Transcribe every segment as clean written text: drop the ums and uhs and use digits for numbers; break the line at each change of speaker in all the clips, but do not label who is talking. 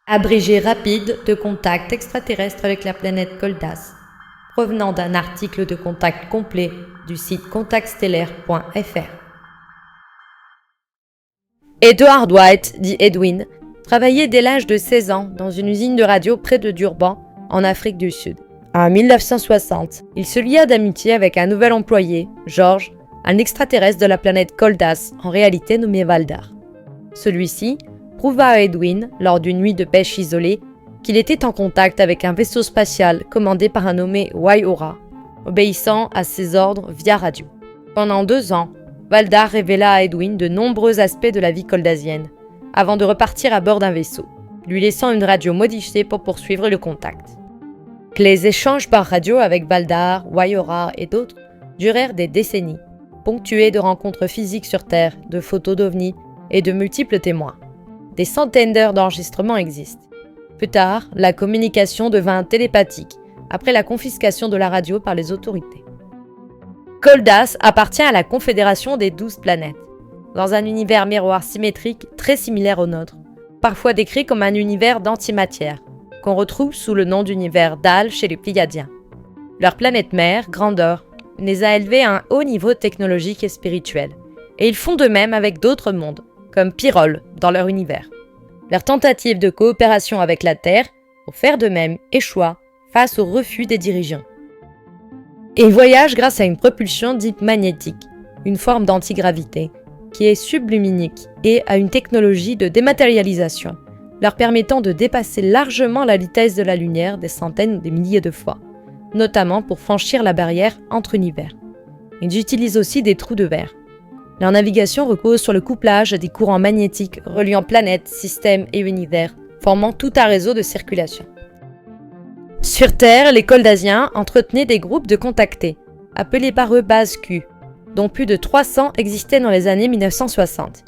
Abrégé rapide de contact extraterrestre avec la planète Koldas, provenant d'un article de contact complet du site contactstellaire.fr. Edward White, dit Edwin, travaillait dès l'âge de 16 ans dans une usine de radio près de Durban, en Afrique du Sud. En 1960, il se lia d'amitié avec un nouvel employé, George, un extraterrestre de la planète Koldas, en réalité nommé Valdar. Celui-ci prouva à Edwin, lors d'une nuit de pêche isolée, qu'il était en contact avec un vaisseau spatial commandé par un nommé Waiora, obéissant à ses ordres via radio. Pendant 2 ans, Valdar révéla à Edwin de nombreux aspects de la vie koldasienne, avant de repartir à bord d'un vaisseau, lui laissant une radio modifiée pour poursuivre le contact. Les échanges par radio avec Valdar, Waiora et d'autres durèrent des décennies, ponctués de rencontres physiques sur Terre, de photos d'ovnis et de multiples témoins. Des centaines d'heures d'enregistrement existent. Plus tard, la communication devint télépathique, après la confiscation de la radio par les autorités. Koldas appartient à la Confédération des 12 planètes, dans un univers miroir symétrique très similaire au nôtre, parfois décrit comme un univers d'antimatière, qu'on retrouve sous le nom d'univers d'Al chez les Pléiadiens. Leur planète mère, Grandeur, les a élevés à un haut niveau technologique et spirituel, et ils font de même avec d'autres mondes, comme Pyrrhol dans leur univers. Leur tentative de coopération avec la Terre, pour faire de même, échoua face au refus des dirigeants. Ils voyagent grâce à une propulsion dite magnétique, une forme d'antigravité, qui est subluminique et à une technologie de dématérialisation, leur permettant de dépasser largement la vitesse de la lumière des centaines ou des milliers de fois, notamment pour franchir la barrière entre univers. Ils utilisent aussi des trous de verre. Leur navigation repose sur le couplage des courants magnétiques reliant planètes, systèmes et univers, formant tout un réseau de circulation. Sur Terre, les Koldasiens entretenaient des groupes de contactés, appelés par eux Base Q, dont plus de 300 existaient dans les années 1960.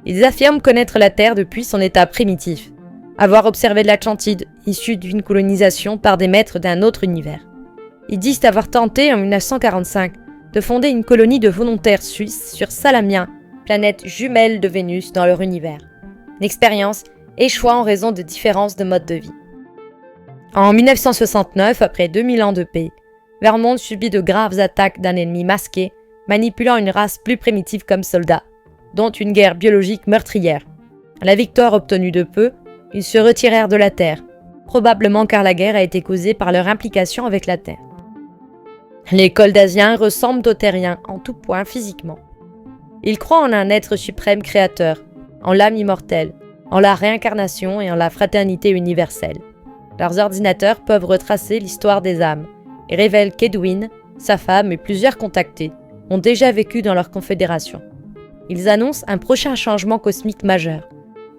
Ils affirment connaître la Terre depuis son état primitif, avoir observé l'Atlantide, issue d'une colonisation par des maîtres d'un autre univers. Ils disent avoir tenté en 1945 de fonder une colonie de volontaires suisses sur Salamien, planète jumelle de Vénus dans leur univers. L'expérience échoua en raison de différences de mode de vie. En 1969, après 2000 ans de paix, Vermont subit de graves attaques d'un ennemi masqué, manipulant une race plus primitive comme soldats, dont une guerre biologique meurtrière. À la victoire obtenue de peu, ils se retirèrent de la Terre, probablement car la guerre a été causée par leur implication avec la Terre. Les Koldasiens ressemblent aux Terriens en tout point physiquement. Ils croient en un être suprême créateur, en l'âme immortelle, en la réincarnation et en la fraternité universelle. Leurs ordinateurs peuvent retracer l'histoire des âmes et révèlent qu'Edwin, sa femme et plusieurs contactés ont déjà vécu dans leur confédération. Ils annoncent un prochain changement cosmique majeur,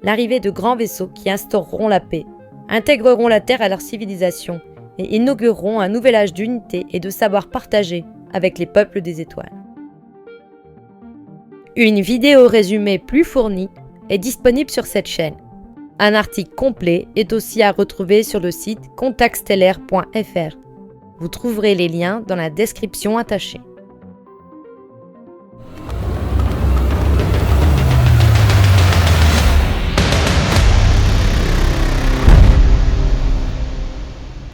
l'arrivée de grands vaisseaux qui instaureront la paix, intégreront la Terre à leur civilisation et inaugureront un nouvel âge d'unité et de savoir partagé avec les peuples des étoiles. Une vidéo résumée plus fournie est disponible sur cette chaîne. Un article complet est aussi à retrouver sur le site contactstellaire.fr. Vous trouverez les liens dans la description attachée.